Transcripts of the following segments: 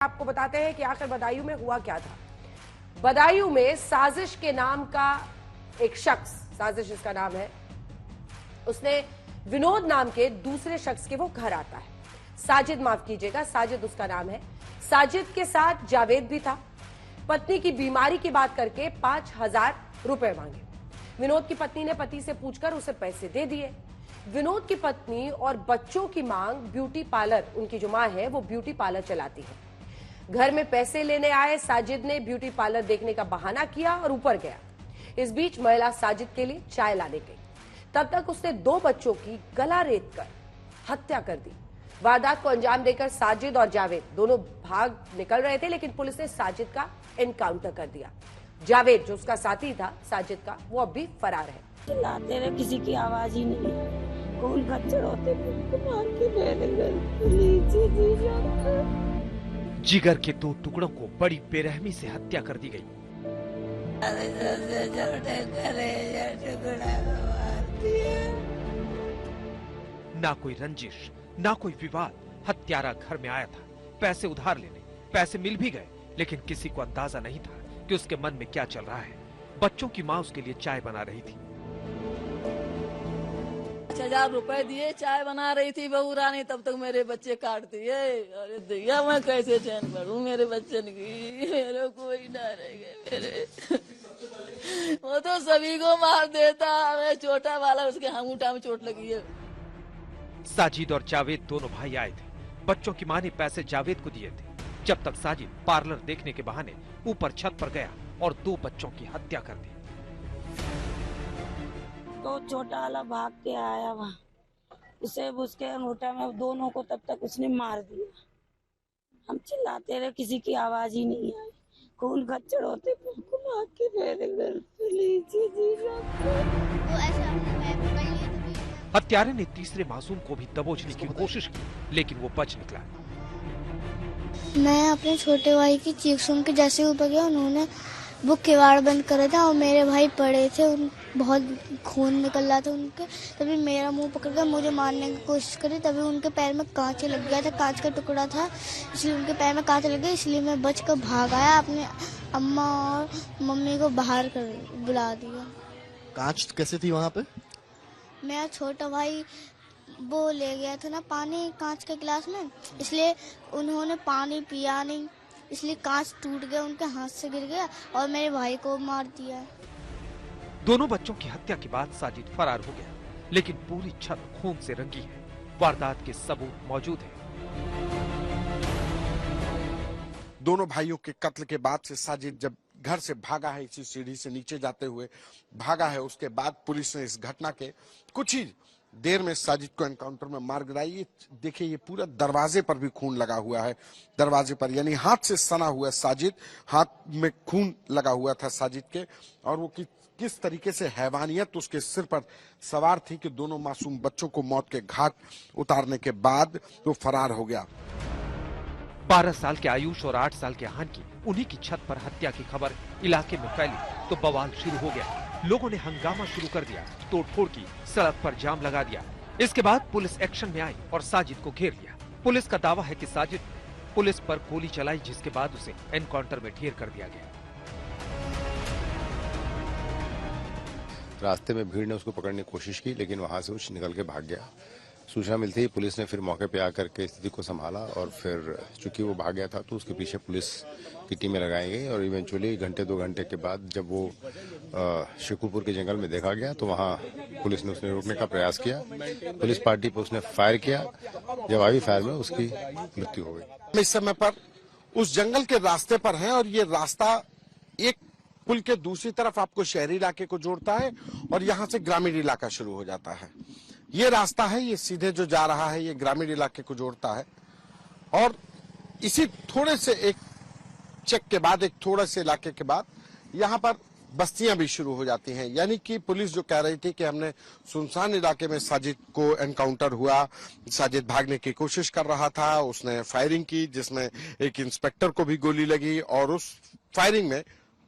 आपको बताते हैं कि आखिर बदायूं में हुआ क्या था। बदायूं में साजिश के नाम का एक शख्स, साजिश इसका नाम है, उसने विनोद नाम के दूसरे शख्स के वो घर आता है। साजिद, माफ कीजिएगा, साजिद उसका नाम है। साजिद के साथ जावेद भी था। पत्नी की बीमारी की बात करके 5,000 रुपए मांगे। विनोद की पत्नी ने पति से पूछकर उसे पैसे दे दिए। विनोद की पत्नी और बच्चों की मांग ब्यूटी पार्लर, उनकी जो मां है वो ब्यूटी पार्लर चलाती है। घर में पैसे लेने आए साजिद ने ब्यूटी पार्लर देखने का बहाना किया और ऊपर गया। इस बीच महिला साजिद के लिए चाय लाने गई। तब तक उसने 2 बच्चों की गला रेत कर हत्या कर दी। वारदात को अंजाम देकर साजिद और जावेद दोनों भाग निकल रहे थे, लेकिन पुलिस ने साजिद का एनकाउंटर कर दिया। जावेद, जो उसका साथी था साजिद का, वो अब भी फरार है। चिल्लाते रहे, किसी की आवाज ही नहीं। खून खच्चर होते मार के जिगर के 2 टुकड़ों को बड़ी बेरहमी से हत्या कर दी गई। ना कोई रंजिश, ना कोई विवाद। हत्यारा घर में आया था पैसे उधार लेने। पैसे मिल भी गए, लेकिन किसी को अंदाजा नहीं था कि उसके मन में क्या चल रहा है। बच्चों की माँ उसके लिए चाय बना रही थी। 5,000 रुपए दिए, चाय बना रही थी बहू रानी, तब तक मेरे बच्चे काट दिए। अरे भैया, मैं कैसे चैन करूं मेरे बच्चे की? मेरे कोई ना रह गए मेरे। वो तो सभी को मार देता। मैं छोटा वाला, उसके अंगूठा में चोट लगी है। साजिद और जावेद दोनों भाई आए थे। बच्चों की मां ने पैसे जावेद को दिए थे। जब तक साजिद पार्लर देखने के बहाने ऊपर छत पर गया और 2 बच्चों की हत्या कर दी। तो छोटा वाला भाग के आया वहाँ, उसे उसके अंगूठा में दोनों को तब तक उसने मार दिया। हम चिल्लाते रहे, किसी की आवाज ही नहीं आई। खून खच्चर होते मार के हत्यारे ने तीसरे मासूम को भी दबोचने की कोशिश की, लेकिन वो बच निकला। मैं अपने छोटे भाई की चीख सुन के जैसे ऊपर गया, उन्होंने वो किवाड़ बंद करे था और मेरे भाई पड़े थे, बहुत खून निकल रहा था उनके। तभी मेरा मुंह पकड़ कर मुझे मारने की कोशिश करी। तभी उनके पैर में कांच लग गया था, कांच का टुकड़ा था, इसलिए उनके पैर में कांच लग गया। इसलिए मैं बच कर भाग आया, अपने अम्मा और मम्मी को बाहर कर बुला दिया। कांच कैसे थी वहाँ पे? मेरा छोटा भाई वो ले गया था ना पानी कांच के गिलास में, इसलिए उन्होंने पानी पिया नहीं, इसलिए कांच टूट गया, उनके हाथ से गिर गया और मेरे भाई को मार दिया। दोनों बच्चों की हत्या के बाद साजिद फरार हो गया, लेकिन पूरी छत खून से रंगी है। वारदात के सबूत मौजूद हैं। दोनों भाइयों के कत्ल के बाद से साजिद जब घर से भागा है, इसी सीढ़ी से नीचे जाते हुए भागा है, उसके बाद पुलिस ने इस घटना के कुछ ही देर में साजिद को एनकाउंटर में मार गिराई। ये देखिए, ये पूरा दरवाजे पर भी खून लगा हुआ है। दरवाजे पर यानी हाथ से सना हुआ साजिद, हाथ में खून लगा हुआ था साजिद के। और वो किस तरीके से हैवानियत उसके सिर पर सवार थी कि दोनों मासूम बच्चों को मौत के घाट उतारने के बाद वो फरार हो गया। 12 साल के आयुष और 8 साल के आहान की उन्हीं की छत पर हत्या की खबर इलाके में फैली तो बवाल शुरू हो गया। लोगों ने हंगामा शुरू कर दिया, तोड़फोड़ की, सड़क पर जाम लगा दिया। इसके बाद पुलिस एक्शन में आई और साजिद को घेर लिया। पुलिस का दावा है कि साजिद पुलिस पर गोली चलाई, जिसके बाद उसे एनकाउंटर में ढेर कर दिया गया। रास्ते में भीड़ ने उसको पकड़ने की कोशिश की, लेकिन वहां से वो निकल के भाग गया। सूचना मिलती ही पुलिस ने फिर मौके पे आकर के स्थिति को संभाला और फिर चूंकि वो भाग गया था तो उसके पीछे पुलिस की टीमें लगाई गई और इवेंचुअली 1-2 घंटे के बाद जब वो शिकुरपुर के जंगल में देखा गया तो वहाँ पुलिस ने उसने रोकने का प्रयास किया। पुलिस पार्टी पर उसने फायर किया। जवाबी फायर में उसकी मृत्यु हो गई। इस समय पर उस जंगल के रास्ते पर है और ये रास्ता एक पुल के दूसरी तरफ आपको शहरी इलाके को जोड़ता है और यहाँ से ग्रामीण इलाका शुरू हो जाता है। ये रास्ता है, ये सीधे जो जा रहा है ये ग्रामीण इलाके को जोड़ता है और इसी थोड़े से एक चेक के बाद, एक थोड़े से इलाके के बाद यहाँ पर बस्तियां भी शुरू हो जाती हैं। यानी कि पुलिस जो कह रही थी कि हमने सुनसान इलाके में साजिद को एनकाउंटर हुआ, साजिद भागने की कोशिश कर रहा था, उसने फायरिंग की जिसमें एक इंस्पेक्टर को भी गोली लगी और उस फायरिंग में,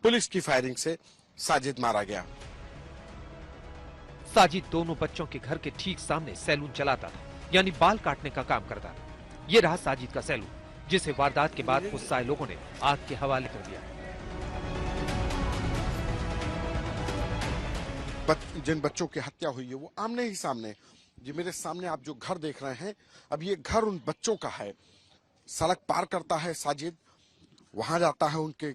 पुलिस की फायरिंग से साजिद मारा गया। साजिद दोनों बच्चों के घर के ठीक सामने सैलून चलाता था, यानी बाल काटने का काम करता था। ये रहा साजिद का सैलून, जिसे वारदात के बाद गुस्साए लोगों ने आग के हवाले कर दिया। जिन बच्चों की हत्या हुई है वो आमने ही सामने, ये मेरे सामने आप जो घर देख रहे हैं, अब ये घर उन बच्चों का है। सड़क पार करता है साजिद, वहां जाता है, उनके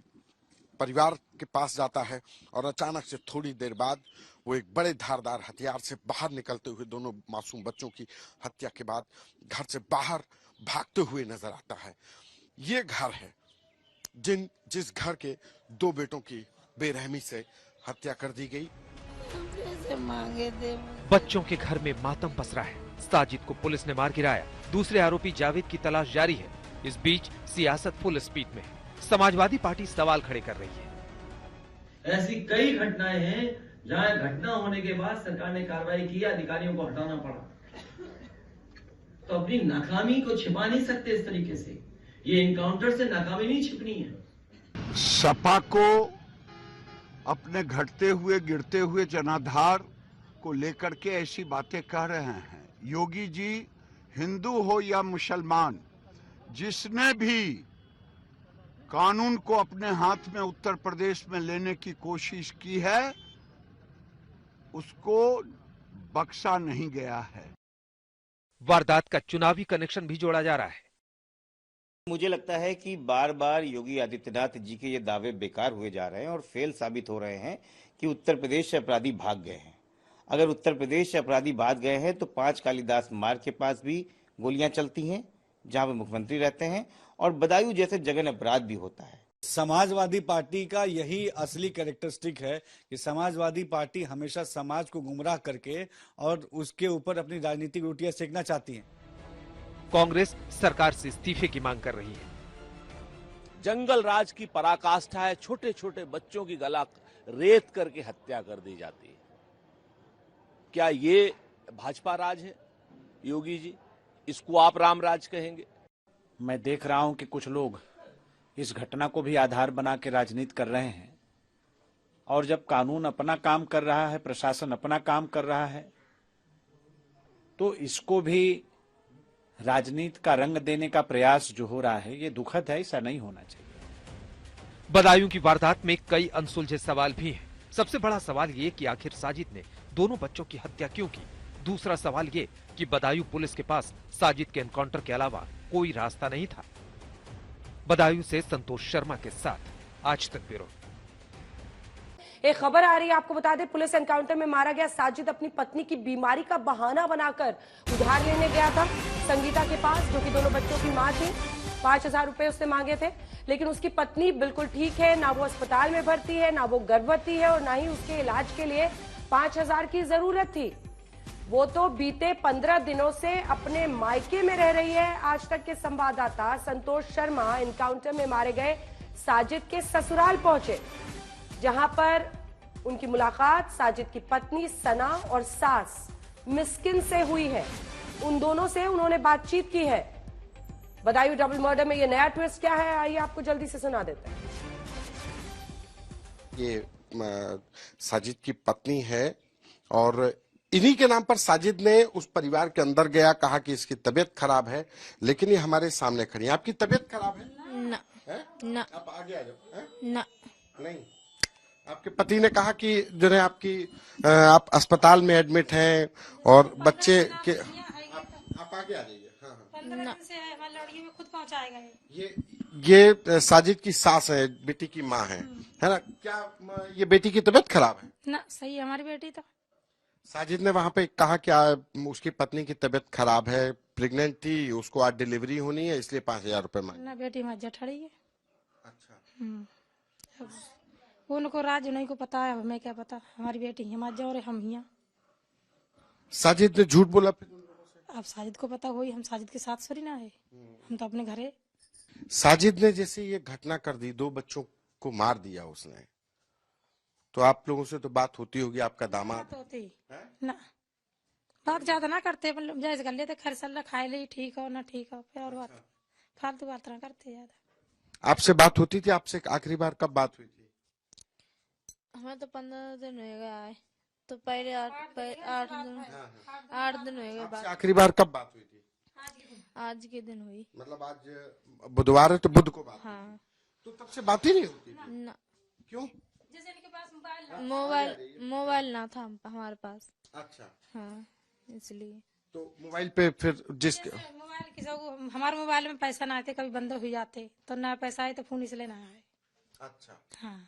परिवार के पास जाता है और अचानक से थोड़ी देर बाद वो एक बड़े धारदार हथियार से बाहर निकलते हुए दोनों मासूम बच्चों की हत्या के बाद घर से बाहर भागते हुए नजर आता है। ये घर है जिस घर के 2 बेटों की बेरहमी से हत्या कर दी गई। पैसे मांगे थे। बच्चों के घर में मातम पसरा है। साजिद को पुलिस ने मार गिराया। दूसरे आरोपी जावेद की तलाश जारी है। इस बीच सियासत फुल स्पीड में है। समाजवादी पार्टी सवाल खड़े कर रही है। ऐसी कई घटनाएं हैं जहां घटना होने के बाद सरकार ने कार्रवाई की, अधिकारियों को हटाना पड़ा। तो अपनी नाकामी को छिपा नहीं सकते इस तरीके से। ये इनकाउंटर से नाकामी नहीं छिपनी है। सपा को अपने घटते हुए गिरते हुए जनाधार को लेकर के ऐसी बातें कह रहे हैं। योगी जी हिंदू हो या मुसलमान, जिसने भी कानून को अपने हाथ में उत्तर प्रदेश में लेने की कोशिश की है उसको बख्शा नहीं गया है। वारदात का चुनावी कनेक्शन भी जोड़ा जा रहा है। मुझे लगता है कि बार बार योगी आदित्यनाथ जी के ये दावे बेकार हुए जा रहे हैं और फेल साबित हो रहे हैं कि उत्तर प्रदेश से अपराधी भाग गए हैं। अगर उत्तर प्रदेश से अपराधी भाग गए हैं तो 5 कालिदास मार्ग के पास भी गोलियां चलती हैं जहां पे मुख्यमंत्री रहते हैं, और बदायूं जैसे जघन्य अपराध भी होता है। समाजवादी पार्टी का यही असली कैरेक्टरिस्टिक है कि समाजवादी पार्टी हमेशा समाज को गुमराह करके और उसके ऊपर अपनी राजनीतिक रोटियां सेकना चाहती है। कांग्रेस सरकार से इस्तीफे की मांग कर रही है। जंगल राज की पराकाष्ठा है। छोटे छोटे बच्चों की गला रेत करके हत्या कर दी जाती है। क्या ये भाजपा राज है योगी जी? इसको आप राम राज कहेंगे? मैं देख रहा हूं कि कुछ लोग इस घटना को भी आधार बना के राजनीति कर रहे हैं, और जब कानून अपना काम कर रहा है, प्रशासन अपना काम कर रहा है, तो इसको भी राजनीति का रंग देने का प्रयास जो हो रहा है ये दुखद है। ऐसा नहीं होना चाहिए। बदायूं की वारदात में कई अनसुलझे सवाल भी हैं। सबसे बड़ा सवाल ये कि आखिर साजिद ने दोनों बच्चों की हत्या क्यों की। दूसरा सवाल ये कि बदायूं पुलिस के पास साजिद के एनकाउंटर के अलावा कोई रास्ता नहीं था। बदायूं से संतोष शर्मा के साथ आज तक ब्यूरो। एक खबर आ रही है, आपको बता दें, पुलिस एनकाउंटर में मारा गया साजिद अपनी पत्नी की बीमारी का बहाना बनाकर उधार लेने गया था संगीता के पास, जो कि दोनों बच्चों की मां थी। 5,000 रुपए उसने मांगे थे, लेकिन उसकी पत्नी बिल्कुल ठीक है, ना वो अस्पताल में भर्ती है, ना वो गर्भवती है, और ना ही उसके इलाज के लिए 5,000 की जरूरत थी। वो तो बीते 15 दिनों से अपने मायके में रह रही है। आज तक के संवाददाता संतोष शर्मा एनकाउंटर में मारे गए साजिद के ससुराल पहुंचे, जहां पर उनकी मुलाकात साजिद की पत्नी सना और सास मिस्किन से हुई है। उन दोनों से उन्होंने बातचीत की है। बदायूं डबल मर्डर में ये नया ट्विस्ट क्या है, आइए आपको जल्दी से सुना देते हैं। ये साजिद की पत्नी है और इन्हीं के नाम पर साजिद ने उस परिवार के अंदर गया, कहा कि इसकी तबीयत खराब है, लेकिन ये हमारे सामने खड़ी है। आपकी तबीयत खराब है? ना है? ना आप आगे आ जाओ। ना नहीं, आपके पति ने कहा कि जो है आप अस्पताल में एडमिट हैं और बच्चे के आप आगे आ जाइए। हाँ हाँ, लड़की में खुद पहुंचाएगा। ये साजिद की सास है, बेटी की माँ है ना? क्या ये बेटी की तबीयत खराब है? ना, सही है हमारी बेटी तो। साजिद ने वहां पे कहा कि उसकी पत्नी की तबीयत खराब है, प्रेग्नेंट थी, उसको आज डिलीवरी होनी है, इसलिए 5,000 रुपए मांगे। ना, बेटी हमारी जठड़ी है। अच्छा, उनको राज नहीं को पता है, हमें क्या पता। हमारी बेटी हमारे जो और हम हिया। साजिद ने झूठ बोला फिर? अब साजिद को पता हुई, हम साजिद के साथ सॉरी ना है, हम तो अपने घरे। साजिद ने जैसे ये घटना कर दी, 2 बच्चों को मार दिया उसने, तो आप लोगों से तो बात होती होगी, आपका दामाद होती ना, बात ज्यादा ना करते, जायज कर लेते, खैर सल्ला खाए ले, ठीक हो ना ठीक हो, फिर और बात फालतू बात ना करते ज्यादा। आपसे बात होती थी? आपसे आखिरी बार कब बात हुई थी? हमें तो 15 दिन हो गया है, तो पहले 8 दिन हो गए। आखिरी बार कब बात हुई थी? आज के दिन हुई। मतलब आज बुधवार है तो बुध को बात। हाँ। तो तब से बात ही नहीं होती ना। क्यों? जैसे इनके पास मोबाइल ना था हमारे पास। अच्छा। हाँ, इसलिए। तो मोबाइल पे फिर मोबाइल किसी को हमारे मोबाइल में पैसा ना आते, कभी बंद हो जाते तो ना पैसा आए तो फोन इसलिए ना आए। अच्छा। हाँ।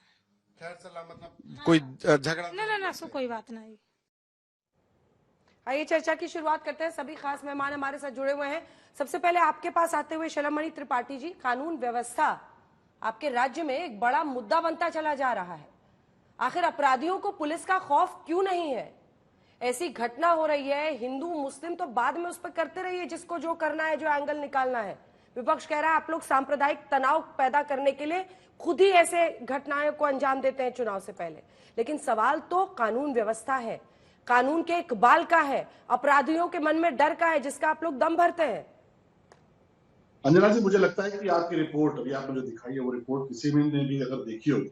खैर सलाह मतलब कोई झगड़ा ना सो कोई बात नहीं। आइए चर्चा की शुरुआत करते हैं। सभी खास मेहमान हमारे साथ जुड़े हुए हैं। सबसे पहले आपके पास आते हुए शलमणि त्रिपाठी जी, कानून व्यवस्था आपके राज्य में एक बड़ा मुद्दा बनता चला जा रहा है। आखिर अपराधियों को पुलिस का खौफ क्यों नहीं है? ऐसी घटना हो रही है, हिंदू मुस्लिम तो बाद में उस पर करते रहिए जिसको जो करना है, जो एंगल निकालना है। विपक्ष कह रहा है आप लोग सांप्रदायिक तनाव पैदा करने के लिए खुद ही ऐसे घटनाओं को अंजाम देते हैं चुनाव से पहले। लेकिन सवाल तो कानून व्यवस्था है, कानून के इकबाल का है, अपराधियों के मन में डर का है, जिसका आप लोग दम भरते हैं। अंजना जी, मुझे लगता है कि आपकी रिपोर्ट अभी आपने जो दिखाई है वो रिपोर्ट किसी भी ने भी अगर देखी होगी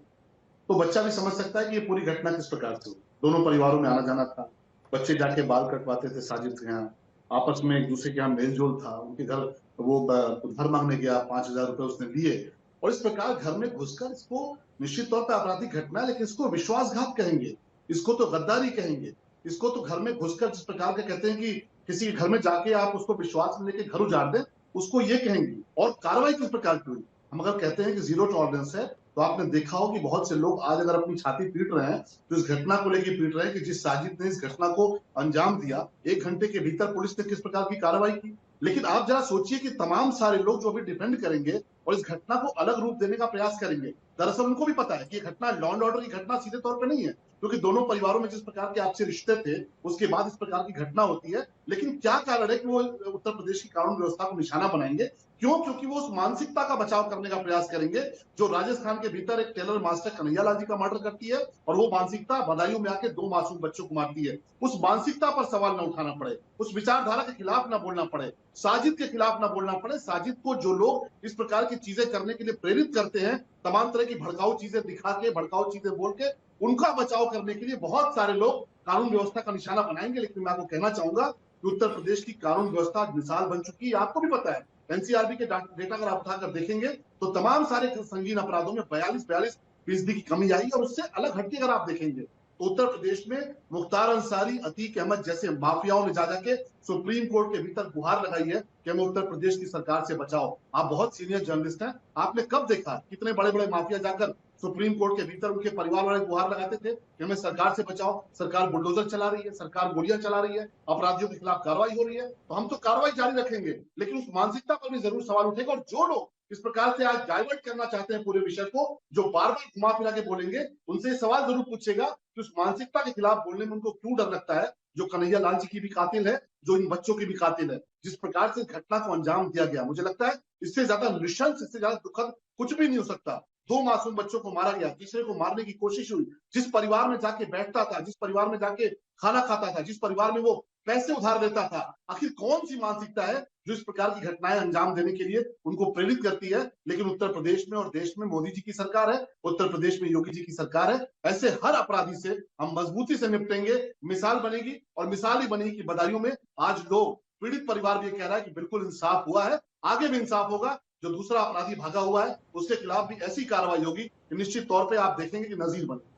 तो बच्चा भी समझ सकता है कि ये पूरी घटना किस प्रकार से हुई। दोनों परिवारों में आना जाना था, बच्चे जाके बाल कटवाते थे साजिद के यहाँ, आपस में एक दूसरे के यहाँ मेल जोल था, उनके घर वो उधार मांगने गया, 5,000 रुपए उसने दिए और इस प्रकार घर में घुसकर, इसको निश्चित तौर पर आपराधिक घटना है, लेकिन इसको विश्वासघात कहेंगे, इसको तो गद्दारी कहेंगे, इसको तो घर में घुसकर जिस प्रकार के कहते हैं कि किसी के घर में जाके आप उसको विश्वास में लेके घर उजाड़ दें, उसको ये कहेंगे। और कार्रवाई किस प्रकार की हुई? हम अगर कहते हैं कि जीरो टॉलरेंस है तो आपने देखा हो कि बहुत से लोग आज अगर अपनी छाती पीट रहे हैं तो इस घटना को लेकर पीट रहे हैं कि जिस साजिद ने इस घटना को अंजाम दिया, 1 घंटे के भीतर पुलिस ने किस प्रकार की कार्रवाई की। लेकिन आप जरा सोचिए कि तमाम सारे लोग जो अभी डिफेंड करेंगे और इस घटना को अलग रूप देने का प्रयास करेंगे, दरअसल उनको भी पता है कि ये घटना लॉ एंड ऑर्डर की घटना सीधे तौर पर नहीं है, क्योंकि दोनों परिवारों में जिस प्रकार के आपसी रिश्ते थे उसके बाद इस प्रकार की घटना होती है। लेकिन क्या कारण है कि वो उत्तर प्रदेश की कानून व्यवस्था को निशाना बनाएंगे? क्यों? क्योंकि वो उस मानसिकता का बचाव करने का प्रयास करेंगे जो राजस्थान के भीतर एक टेलर मास्टर कन्हैयालाल जी का मर्डर करती है और वो मानसिकता बदायूं में आके 2 मासूम बच्चों को मारती है। उस मानसिकता पर सवाल न उठाना पड़े, उस विचारधारा के खिलाफ न बोलना पड़े, साजिद के खिलाफ न बोलना पड़े। साजिद को जो लोग इस प्रकार की चीजें करने के लिए प्रेरित करते हैं, तमाम तरह की भड़काऊ चीजें दिखा के, भड़काऊ चीजें बोल के, उनका बचाव करने के लिए बहुत सारे लोग कानून व्यवस्था का निशाना बनाएंगे। लेकिन मैं आपको कहना चाहूंगा कि उत्तर प्रदेश की कानून व्यवस्था मिसाल बन चुकी है। आपको भी पता है, एनसीआरबी के डेटा अगर आप उठाकर देखेंगे तो तमाम सारे संगीन अपराधों में 42% की कमी आई। और उससे अलग हटके अगर आप देखेंगे तो उत्तर प्रदेश में मुख्तार अंसारी, अतीक अहमद जैसे माफियाओं ने जाके सुप्रीम कोर्ट के भीतर गुहार लगाई है कि हमें उत्तर प्रदेश की सरकार से बचाओ। आप बहुत सीनियर जर्नलिस्ट हैं, आपने कब देखा कितने बड़े बड़े माफिया जाकर सुप्रीम कोर्ट के भीतर उनके परिवार वाले गुहार लगाते थे कि हमें सरकार से बचाओ? सरकार बुलडोजर चला रही है, सरकार गोलियां चला रही है, अपराधियों के खिलाफ कार्रवाई हो रही है। तो हम तो कार्रवाई जारी रखेंगे, लेकिन उस मानसिकता पर भी जरूर सवाल उठेगा। और जो लोग इस प्रकार से आज डाइवर्ट करना चाहते हैं पूरे विषय को, जो बार बार घुमा फिरा के बोलेंगे, उनसे सवाल जरूर पूछेगा कि उस मानसिकता के खिलाफ बोलने में उनको क्यों डर लगता है, जो कन्हैया लाल जी की भी कातिल है, जो इन बच्चों की भी कातिल है। जिस प्रकार से घटना को अंजाम दिया गया, मुझे लगता है इससे ज्यादा नृशंस, इससे ज्यादा दुखद कुछ भी नहीं हो सकता। 2 मासूम बच्चों को मारा गया, तीसरे को मारने की कोशिश हुई। जिस परिवार में जाके बैठता था, जिस परिवार में जाके खाना खाता था, जिस परिवार में वो पैसे उधार देता था, आखिर कौन सी मानसिकता है जो इस प्रकार की घटनाएं अंजाम देने के लिए उनको प्रेरित करती है? लेकिन उत्तर प्रदेश में और देश में मोदी जी की सरकार है, उत्तर प्रदेश में योगी जी की सरकार है। ऐसे हर अपराधी से हम मजबूती से निपटेंगे। मिसाल बनेगी और मिसाल ही बनेगी कि बदायूं में आज लोग, पीड़ित परिवार भी कह रहा है कि बिल्कुल इंसाफ हुआ है, आगे भी इंसाफ होगा। जो दूसरा अपराधी भागा हुआ है उसके खिलाफ भी ऐसी कार्रवाई होगी कि निश्चित तौर पे आप देखेंगे कि नजीर बने।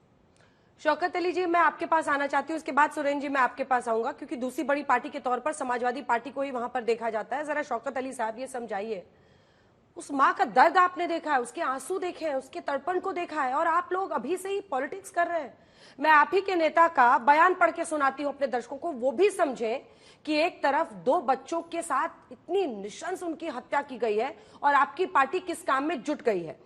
शौकत अली जी, मैं आपके पास आना चाहती हूँ, उसके बाद सुरेंद्र जी मैं आपके पास आऊंगा, क्योंकि दूसरी बड़ी पार्टी के तौर पर समाजवादी पार्टी को ही वहां पर देखा जाता है। जरा शौकत अली साहब ये समझाइए, उस माँ का दर्द आपने देखा है, उसके आंसू देखे हैं, उसके तड़पण को देखा है, और आप लोग अभी से ही पॉलिटिक्स कर रहे हैं। मैं आप ही के नेता का बयान पढ़ के सुनाती हूँ अपने दर्शकों को, वो भी समझे कि एक तरफ 2 बच्चों के साथ इतनी निशंस उनकी हत्या की गई है और आपकी पार्टी किस काम में जुट गई है।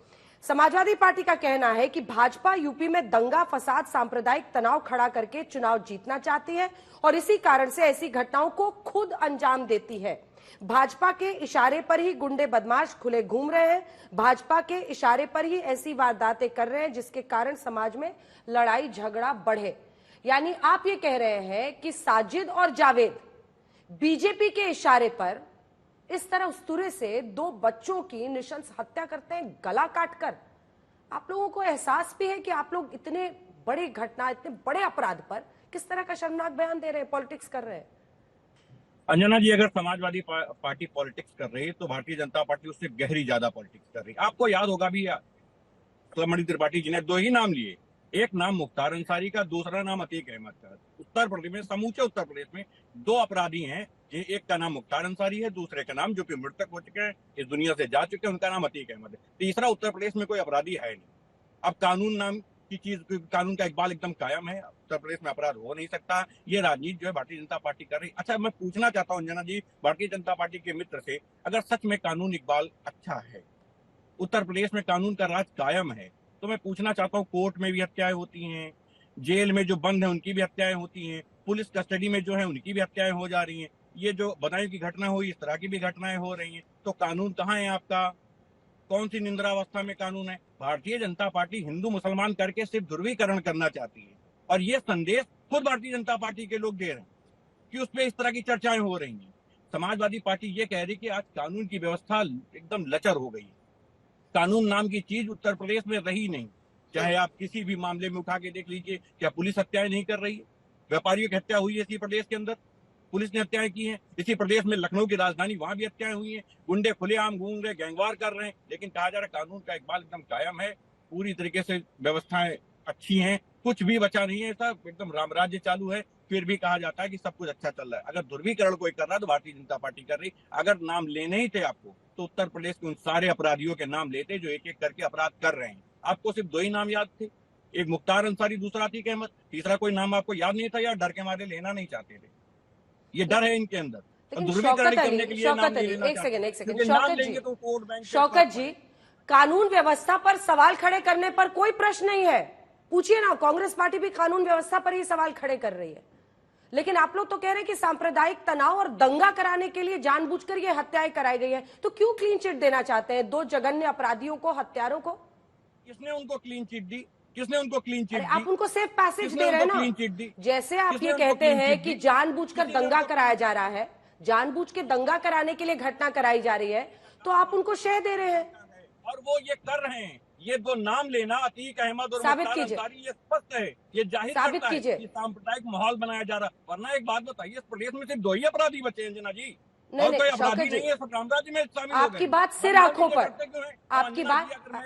समाजवादी पार्टी का कहना है कि भाजपा यूपी में दंगा फसाद सांप्रदायिक तनाव खड़ा करके चुनाव जीतना चाहती है और इसी कारण से ऐसी घटनाओं को खुद अंजाम देती है। भाजपा के इशारे पर ही गुंडे बदमाश खुले घूम रहे हैं, भाजपा के इशारे पर ही ऐसी वारदातें कर रहे हैं जिसके कारण समाज में लड़ाई झगड़ा बढ़े। यानी आप ये कह रहे हैं कि साजिद और जावेद बीजेपी के इशारे पर इस तरह उस्तुरे से 2 बच्चों की निशंस हत्या करते हैं, गला काटकर। आप लोगों को एहसास भी है कि आप लोग इतने बड़ी घटना, इतने बड़े अपराध पर किस तरह का शर्मनाक बयान दे रहे हैं, पॉलिटिक्स कर रहे हैं? अंजना जी, अगर समाजवादी पार्टी पॉलिटिक्स कर रही है तो भारतीय जनता पार्टी उससे गहरी ज्यादा पॉलिटिक्स कर रही है। आपको याद होगा भी, मणि त्रिपाठी जी ने 2 ही नाम लिए, एक नाम मुख्तार अंसारी का, दूसरा नाम अतीक अहमद का। उत्तर प्रदेश में, समूचे उत्तर प्रदेश में 2 अपराधी हैं, एक का नाम मुख्तार अंसारी है, दूसरे का नाम, जो कि मृतक हो चुके हैं, इस दुनिया से जा चुके हैं, उनका नाम अतीक अहमद है। तीसरा उत्तर प्रदेश में कोई अपराधी है नहीं। अब कानून नाम की चीज, कानून का इकबाल एकदम कायम है, उत्तर प्रदेश में अपराध हो नहीं सकता। ये राजनीति जो है भारतीय जनता पार्टी कर रही। अच्छा, मैं पूछना चाहता हूँ अंजना जी, भारतीय जनता पार्टी के मित्र से, अगर सच में कानून इकबाल अच्छा है, उत्तर प्रदेश में कानून का राज कायम है, तो मैं पूछना चाहता हूँ, कोर्ट में भी हत्याएं होती हैं, जेल में जो बंद है उनकी भी हत्याएं होती हैं, पुलिस कस्टडी में जो है उनकी भी हत्याएं हो जा रही हैं, ये जो बदायूं की घटना हुई, इस तरह की भी घटनाएं हो रही हैं, तो कानून कहाँ है आपका? कौन सी निंद्रावस्था में कानून है? भारतीय जनता पार्टी हिंदू मुसलमान करके सिर्फ ध्रुवीकरण करना चाहती है, और ये संदेश खुद भारतीय जनता पार्टी के लोग दे रहे हैं कि उस पर इस तरह की चर्चाएं हो रही हैं। समाजवादी पार्टी ये कह रही कि आज कानून की व्यवस्था एकदम लचर हो गई, कानून नाम की चीज उत्तर प्रदेश में रही नहीं। चाहे आप किसी भी मामले में उठा के देख लीजिए, क्या पुलिस हत्याएं नहीं कर रही है? व्यापारियों की हत्या हुई है इसी प्रदेश के अंदर, पुलिस ने हत्याएं की हैं। इसी प्रदेश में लखनऊ की राजधानी, वहां भी हत्याएं हुई हैं, गुंडे खुलेआम घूम रहे, गैंगवार कर रहे हैं, लेकिन कहा जा रहा है कानून का इकबाल एकदम कायम है, पूरी तरीके से व्यवस्थाएं अच्छी हैं, कुछ भी बचा नहीं है, सब एकदम रामराज्य चालू है। फिर भी कहा जाता है कि सब कुछ अच्छा चल रहा है। अगर ध्रुवीकरण कोई कर रहा है तो भारतीय जनता पार्टी कर रही। अगर नाम लेने ही थे आपको, तो उत्तर प्रदेश के उन सारे अपराधियों के नाम लेते जो एक एक करके अपराध कर रहे हैं। आपको सिर्फ 2 ही नाम याद थे, एक मुख्तार अंसारी, दूसरा अतीक अहमद, तीसरा कोई नाम आपको याद नहीं था, या डर के मारे लेना नहीं चाहते थे? ये डर है इनके अंदर। शौकत जी, कानून व्यवस्था पर सवाल खड़े करने पर कोई प्रश्न नहीं है, पूछिए ना। कांग्रेस पार्टी भी कानून व्यवस्था पर ही सवाल खड़े कर रही है, लेकिन आप लोग तो कह रहे हैं कि सांप्रदायिक तनाव और दंगा कराने के लिए जानबूझकर ये हत्याएं कराई गई है। तो क्यों क्लीन चिट देना चाहते हैं 2 जघन्य अपराधियों को, हत्यारों को? किसने उनको क्लीन चिट दी? किसने उनको क्लीन चिट दी? आप उनको सेफ पैसेज दे रहे हैं ना। जैसे आप ये कहते हैं कि जानबूझकर दंगा कराया जा रहा है, जानबूझ के दंगा कराने के लिए घटना कराई जा रही है, तो आप उनको शह दे रहे हैं, और वो ये कर रहे हैं। ये 2 नाम लेना, अतीक अहमद और मुख्तार अंसारी, ये स्पष्ट है, ये जाहिर करता है कि सांप्रदायिक माहौल बनाया जा रहा। वरना एक बात बताइए, इस प्रदेश में सिर्फ 2 ही अपराधी बचे हैं अंजना जी, और कोई अपराधी नहीं है, साम्राज्य में शामिल हो गए। आपकी बात सिर आंखों पर,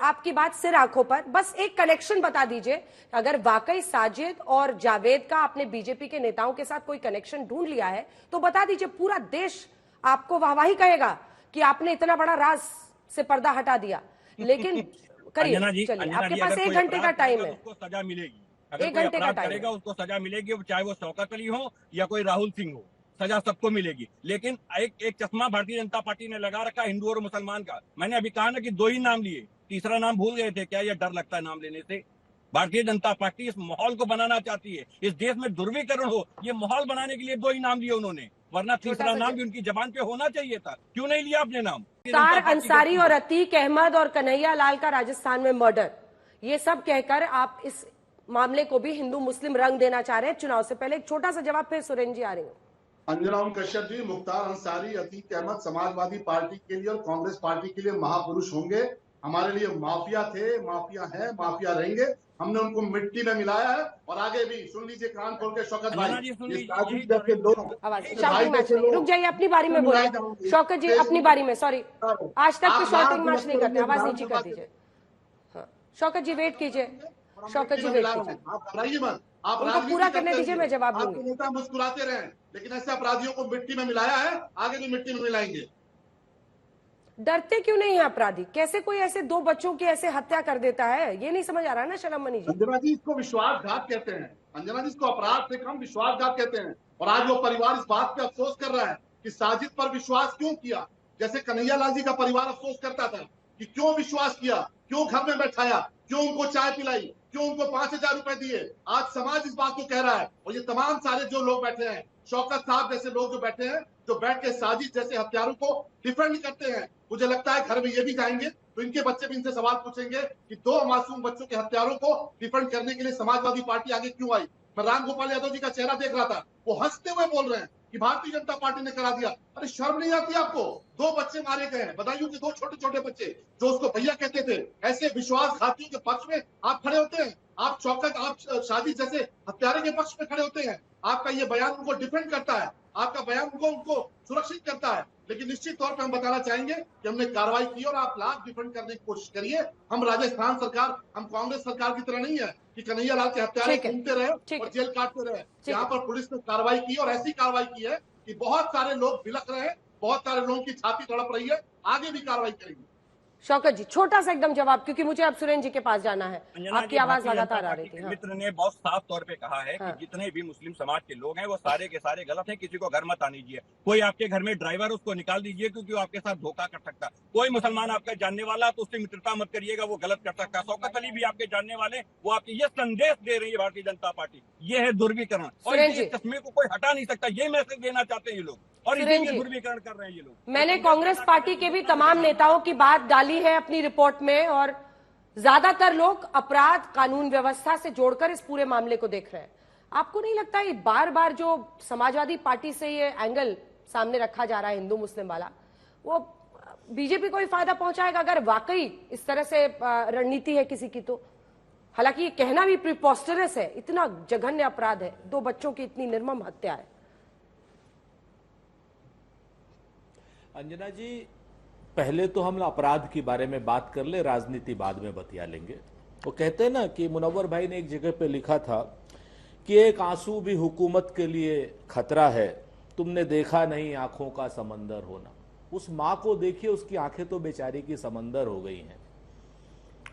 आपकी बात सिर आंखों पर। बस एक कनेक्शन बता दीजिए, अगर वाकई साजिद और जावेद का आपने बीजेपी के नेताओं के साथ कोई कनेक्शन ढूंढ लिया है, तो बता दीजिए, पूरा देश आपको वाहवाही कहेगा कि आपने इतना बड़ा राज से पर्दा हटा दिया। लेकिन करिए, चलिए, आपके पास 1 घंटे का टाइम है, उसको सजा मिलेगी। अगर 1 कोई घंटे का अपराध टाइम करेगा उसको सजा मिलेगी, चाहे वो शौकत अली हो या कोई राहुल सिंह हो, सजा सबको मिलेगी। लेकिन एक चश्मा भारतीय जनता पार्टी ने लगा रखा हिंदू और मुसलमान का। मैंने अभी कहा ना कि 2 ही नाम लिए, तीसरा नाम भूल गए थे। क्या ये डर लगता है नाम लेने से? भारतीय जनता पार्टी इस माहौल को बनाना चाहती है, इस देश में ध्रुवीकरण हो, ये माहौल बनाने के लिए 2 ही नाम लिए उन्होंने, वरना तीसरा नाम भी उनकी जबान पे होना चाहिए था। क्यों नहीं लिया आपने नाम? मुख्तार अंसारी और अतीक अहमद और कन्हैया लाल का राजस्थान में मर्डर, ये सब कहकर आप इस मामले को भी हिंदू मुस्लिम रंग देना चाह रहे हैं चुनाव से पहले। एक छोटा सा जवाब, फिर सुरेंद्र जी आ रही हूँ। अंजना कश्यप जी, मुख्तार अंसारी, अतीक अहमद समाजवादी पार्टी के लिए और कांग्रेस पार्टी के लिए महापुरुष होंगे। हमारे लिए माफिया थे, माफिया हैं, माफिया रहेंगे। हमने उनको मिट्टी में मिलाया है, और आगे भी सुन लीजिए कान खोल के शौकत भाई, रुक जाइए, अपनी बारी में बोलिए। शौकत जी अपनी बारी में, सॉरी, आज तक शॉर्टिंग मैच नहीं करते, आवाज नीचे कर दीजिए। शौकत जी वेट कीजिए, शौकत जी वेट कीजिए, आप घबराइए मत, आप उनको पूरा करने दीजिए, मैं जवाब दूंगी। नेता मुस्कुराते रहे, लेकिन ऐसे अपराधियों को मिट्टी में मिलाया है, आगे भी मिट्टी में मिलाएंगे। डरते क्यों नहीं है अपराधी? कैसे कोई ऐसे 2 बच्चों की ऐसे हत्या कर देता है? ये नहीं समझ आ रहा है ना शलम मनी जी। अंजना जी, इसको विश्वासघात कहते हैं। अंजना जी, इसको अपराध से कम विश्वासघात कहते हैं। और आज वो परिवार इस बात पे अफसोस कर रहा है कि साजिद पर विश्वास क्यों किया। जैसे कन्हैया लाल जी का परिवार अफसोस करता था कि क्यों विश्वास किया, क्यों घर में बैठाया, क्यों उनको चाय पिलाई, क्यों उनको 5000 रुपए दिए। आज समाज इस बात को कह रहा है, और ये तमाम सारे जो लोग बैठे हैं, शौकत साहब जैसे लोग जो बैठे हैं, जो बैठ के साजिद जैसे हत्यारों को डिफेंड करते हैं, मुझे लगता है घर में ये भी जाएंगे तो इनके बच्चे भी इनसे सवाल पूछेंगे कि 2 मासूम बच्चों के हत्यारों को डिफेंड करने के लिए समाजवादी पार्टी आगे क्यों आई। मैं राम गोपाल यादव जी का चेहरा देख रहा था, वो हंसते हुए बोल रहे हैं कि भारतीय जनता पार्टी ने करा दिया। अरे शर्म नहीं आती आपको? 2 बच्चे मारे गए हैं, बदायूं के 2 छोटे छोटे बच्चे जो उसको भैया कहते थे। ऐसे विश्वासघातियों के पक्ष में आप खड़े होते हैं? आप शौकत, आप शादी जैसे हत्यारे के पक्ष में खड़े होते हैं, आपका ये बयान उनको डिफेंड करता है, आपका बयान उनको सुरक्षित करता है। लेकिन निश्चित तौर पर हम बताना चाहेंगे कि हमने कार्रवाई की और आप लाख डिफेंड करने की कोशिश करिए। हम राजस्थान सरकार, हम कांग्रेस सरकार की तरह नहीं है कि कन्हैया लाल के हत्यारे घूमते रहे और जेल काटते रहे। यहाँ पर पुलिस ने कार्रवाई की और ऐसी कार्रवाई की है कि बहुत सारे लोग बिलख रहे हैं, बहुत सारे लोगों की छाती तड़प रही है। आगे भी कार्रवाई करेंगे। शौकत जी, छोटा सा एकदम जवाब, क्योंकि मुझे अब सुरेंद्र जी के पास जाना है। आपकी आवाज लगातार आ रही थी। मित्र ने बहुत साफ तौर पे कहा है कि जितने भी मुस्लिम समाज के लोग हैं वो सारे के सारे गलत हैं, किसी को घर मत आने दीजिए। कोई आपके घर में ड्राइवर, उसको निकाल दीजिए क्योंकि वो आपके साथ धोखा कर सकता है। कोई मुसलमान आपका जानने वाला तो उससे मित्रता मत करिएगा, वो गलत कर सकता है। शौकत अली भी आपके जानने वाले, वो आपके ये संदेश दे रही है भारतीय जनता पार्टी, ये है ध्रुवीकरण। और इस तस्वीर को कोई हटा नहीं सकता, ये मैसेज देना चाहते हैं ये लोग, और इसीलिए ध्रुवीकरण कर रहे हैं ये लोग। मैंने कांग्रेस पार्टी के भी तमाम नेताओं की बात डाली है अपनी रिपोर्ट में, और ज्यादातर लोग अपराध कानून व्यवस्था से जोड़कर इस पूरे मामले को देख रहे हैं। आपको नहीं लगता ये बार बार जो समाजवादी पार्टी से ये एंगल सामने रखा जा रहा है हिंदू मुस्लिम वाला, वो बीजेपी को ही फायदा पहुंचाएगा अगर वाकई इस तरह से रणनीति है किसी की तो? हालांकि ये कहना भी प्रिपोस्टरस है, इतना जघन्य अपराध है, 2 बच्चों की इतनी निर्मम हत्या है। अंजना जी, पहले तो हम अपराध के बारे में बात कर ले, राजनीति बाद में बतिया लेंगे। वो कहते हैं ना कि मुनव्वर भाई ने एक जगह पे लिखा था कि एक आंसू भी हुकूमत के लिए खतरा है, तुमने देखा नहीं आंखों का समंदर होना। उस माँ को देखिए, उसकी आंखें तो बेचारी की समंदर हो गई हैं,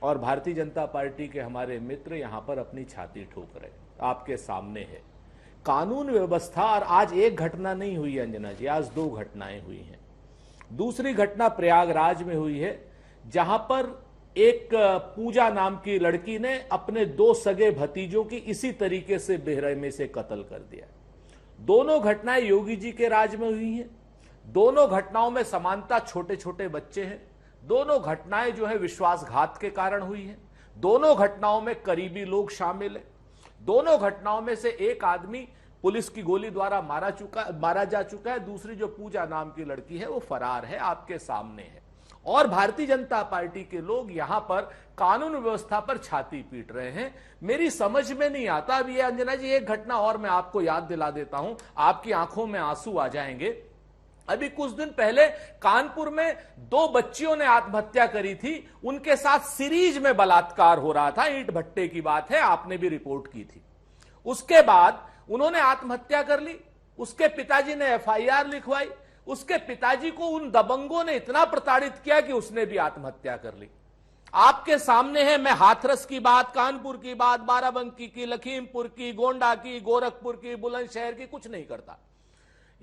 और भारतीय जनता पार्टी के हमारे मित्र यहां पर अपनी छाती ठोक रहे, आपके सामने है कानून व्यवस्था। और आज एक घटना नहीं हुई अंजना जी, आज 2 घटनाएं हुई हैं। दूसरी घटना प्रयागराज में हुई है, जहां पर एक पूजा नाम की लड़की ने अपने 2 सगे भतीजों की इसी तरीके से बेरहमी से कत्ल कर दिया। दोनों घटनाएं योगी जी के राज में हुई हैं। दोनों घटनाओं में समानता, छोटे छोटे बच्चे हैं। दोनों घटनाएं जो है विश्वासघात के कारण हुई हैं। दोनों घटनाओं में करीबी लोग शामिल हैं। दोनों घटनाओं में से एक आदमी पुलिस की गोली द्वारा मारा जा चुका है, दूसरी जो पूजा नाम की लड़की है वो फरार है, आपके सामने है। और भारतीय जनता पार्टी के लोग यहां पर कानून व्यवस्था पर छाती पीट रहे हैं। मेरी समझ में नहीं आता। अब ये अंजना जी एक घटना और मैं आपको याद दिला देता हूं, आपकी आंखों में आंसू आ जाएंगे। अभी कुछ दिन पहले कानपुर में 2 बच्चियों ने आत्महत्या करी थी, उनके साथ सीरीज में बलात्कार हो रहा था, ईंट भट्टे की बात है, आपने भी रिपोर्ट की थी। उसके बाद उन्होंने आत्महत्या कर ली। उसके पिताजी ने एफआईआर लिखवाई। उसके पिताजी को उन दबंगों ने इतना प्रताड़ित किया कि उसने भी आत्महत्या कर ली। आपके सामने है, मैं हाथरस की बात, कानपुर की बात, बाराबंकी की, लखीमपुर की, गोंडा की, गोरखपुर की, बुलंदशहर की कुछ नहीं करता।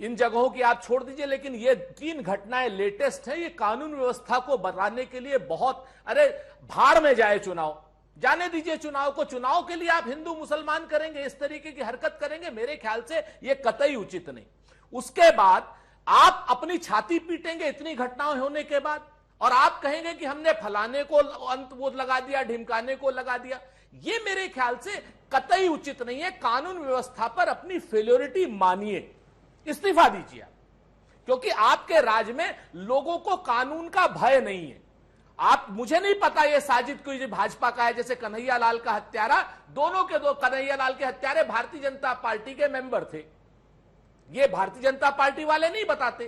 इन जगहों की आप छोड़ दीजिए, लेकिन ये 3 घटनाएं लेटेस्ट है। ये कानून व्यवस्था को बताने के लिए बहुत, अरे भाड़ में जाए चुनाव, जाने दीजिए चुनाव को। चुनाव के लिए आप हिंदू मुसलमान करेंगे, इस तरीके की हरकत करेंगे, मेरे ख्याल से यह कतई उचित नहीं। उसके बाद आप अपनी छाती पीटेंगे इतनी घटनाएं होने के बाद, और आप कहेंगे कि हमने फलाने को अंत वो लगा दिया, ढिमकाने को लगा दिया। ये मेरे ख्याल से कतई उचित नहीं है। कानून व्यवस्था पर अपनी फेल्योरिटी मानिए, इस्तीफा दीजिए, क्योंकि आपके राज में लोगों को कानून का भय नहीं है। आप, मुझे नहीं पता ये साजिद कोई भाजपा का है, जैसे कन्हैया लाल का हत्यारा, दोनों के 2 कन्हैया लाल के हत्यारे भारतीय जनता पार्टी के मेंबर थे। ये भारतीय जनता पार्टी वाले नहीं बताते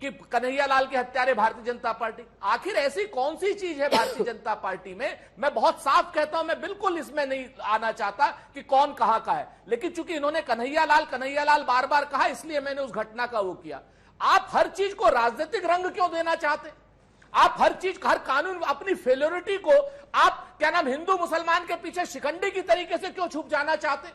कि कन्हैया लाल के हत्यारे भारतीय जनता पार्टी। आखिर ऐसी कौन सी चीज है भारतीय जनता पार्टी में? मैं बहुत साफ कहता हूं, मैं बिल्कुल इसमें नहीं आना चाहता कि कौन कहां का है, लेकिन चूंकि इन्होंने कन्हैया लाल बार बार कहा, इसलिए मैंने उस घटना का वो किया। आप हर चीज को राजनीतिक रंग क्यों देना चाहते? आप हर चीज, हर कानून, अपनी फेल्योरिटी को आप क्या नाम हिंदू मुसलमान के पीछे शिकंडी की तरीके से क्यों छुप जाना चाहते?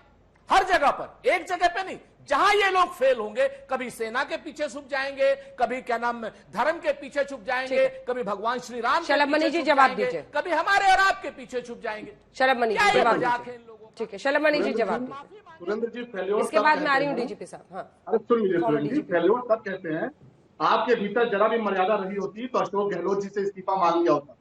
हर जगह पर, एक जगह पे नहीं, जहां ये लोग फेल होंगे, कभी सेना के पीछे छुप जाएंगे, कभी क्या नाम धर्म के पीछे छुप जाएंगे, कभी भगवान श्री राम शलभ मणि जी जवाब दीजिए, कभी हमारे और आपके पीछे छुप जाएंगे। शलभ मणि जी जवाब दीजिए। ठीक है, शलभ मणि जी जवाब दीजिए। सुरेंद्र जी, फेल्योर इसके बाद मैं आ रही हूँ डीजीपी साहब। हाँ, अरे सुन लीजिए सुरेंद्र जी, फेल्योर तब कहते हैं आपके भीतर जरा भी मर्यादा रही होती तो अशोक गहलोत जी से इस्तीफा मांग लिया होता।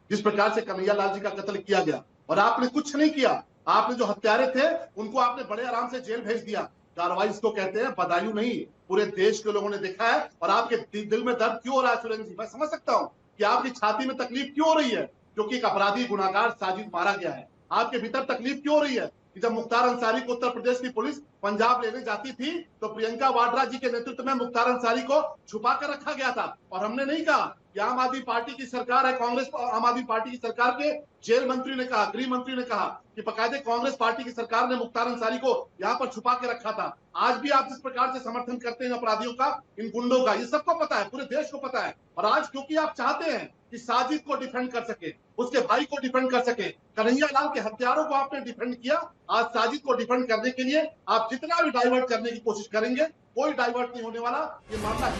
जिस प्रकार से कन्हैया लाल जी का कत्ल किया गया, और आपने कुछ नहीं किया। आपने जो हत्यारे थे उनको आपने बड़े आराम से जेल भेज दिया। कार्रवाई इसको कहते हैं, बदायूं नहीं, पूरे देश के लोगों ने देखा है। और आपके दिल में दर्द क्यों हो रहा है सुरेंद्र जी? मैं समझ सकता हूँ कि आपकी छाती में तकलीफ क्यों हो रही है, क्योंकि एक अपराधी गुनाहगार साजिद मारा गया है। आपके भीतर तकलीफ क्यों हो रही है कि जब मुख्तार अंसारी को उत्तर प्रदेश की पुलिस पंजाब लेने जाती थी तो प्रियंका वाड्रा जी के नेतृत्व में मुख्तार अंसारी को छुपा कर रखा गया था, और हमने नहीं कहा कि आम आदमी पार्टी की सरकार है, कांग्रेस आम आदमी पार्टी की सरकार के जेल मंत्री ने कहा, गृह मंत्री ने कहा कि बकायदे कांग्रेस पार्टी की सरकार ने मुख्तार अंसारी को यहाँ पर छुपा के रखा था। आज भी आप जिस प्रकार से समर्थन करते हैं अपराधियों का, इन गुंडों का, ये सबको पता है, पूरे देश को पता है। और आज क्योंकि आप चाहते हैं कि साजिद को डिफेंड कर सके, उसके भाई को डिफेंड कर सके, कन्हैया लाल के हत्यारों को आपने डिफेंड किया, आज साजिद को डिफेंड करने के लिए आप जितना भी डाइवर्ट करने की कोशिश करेंगे, कोई डाइवर्ट नहीं होने वाला। ये मामला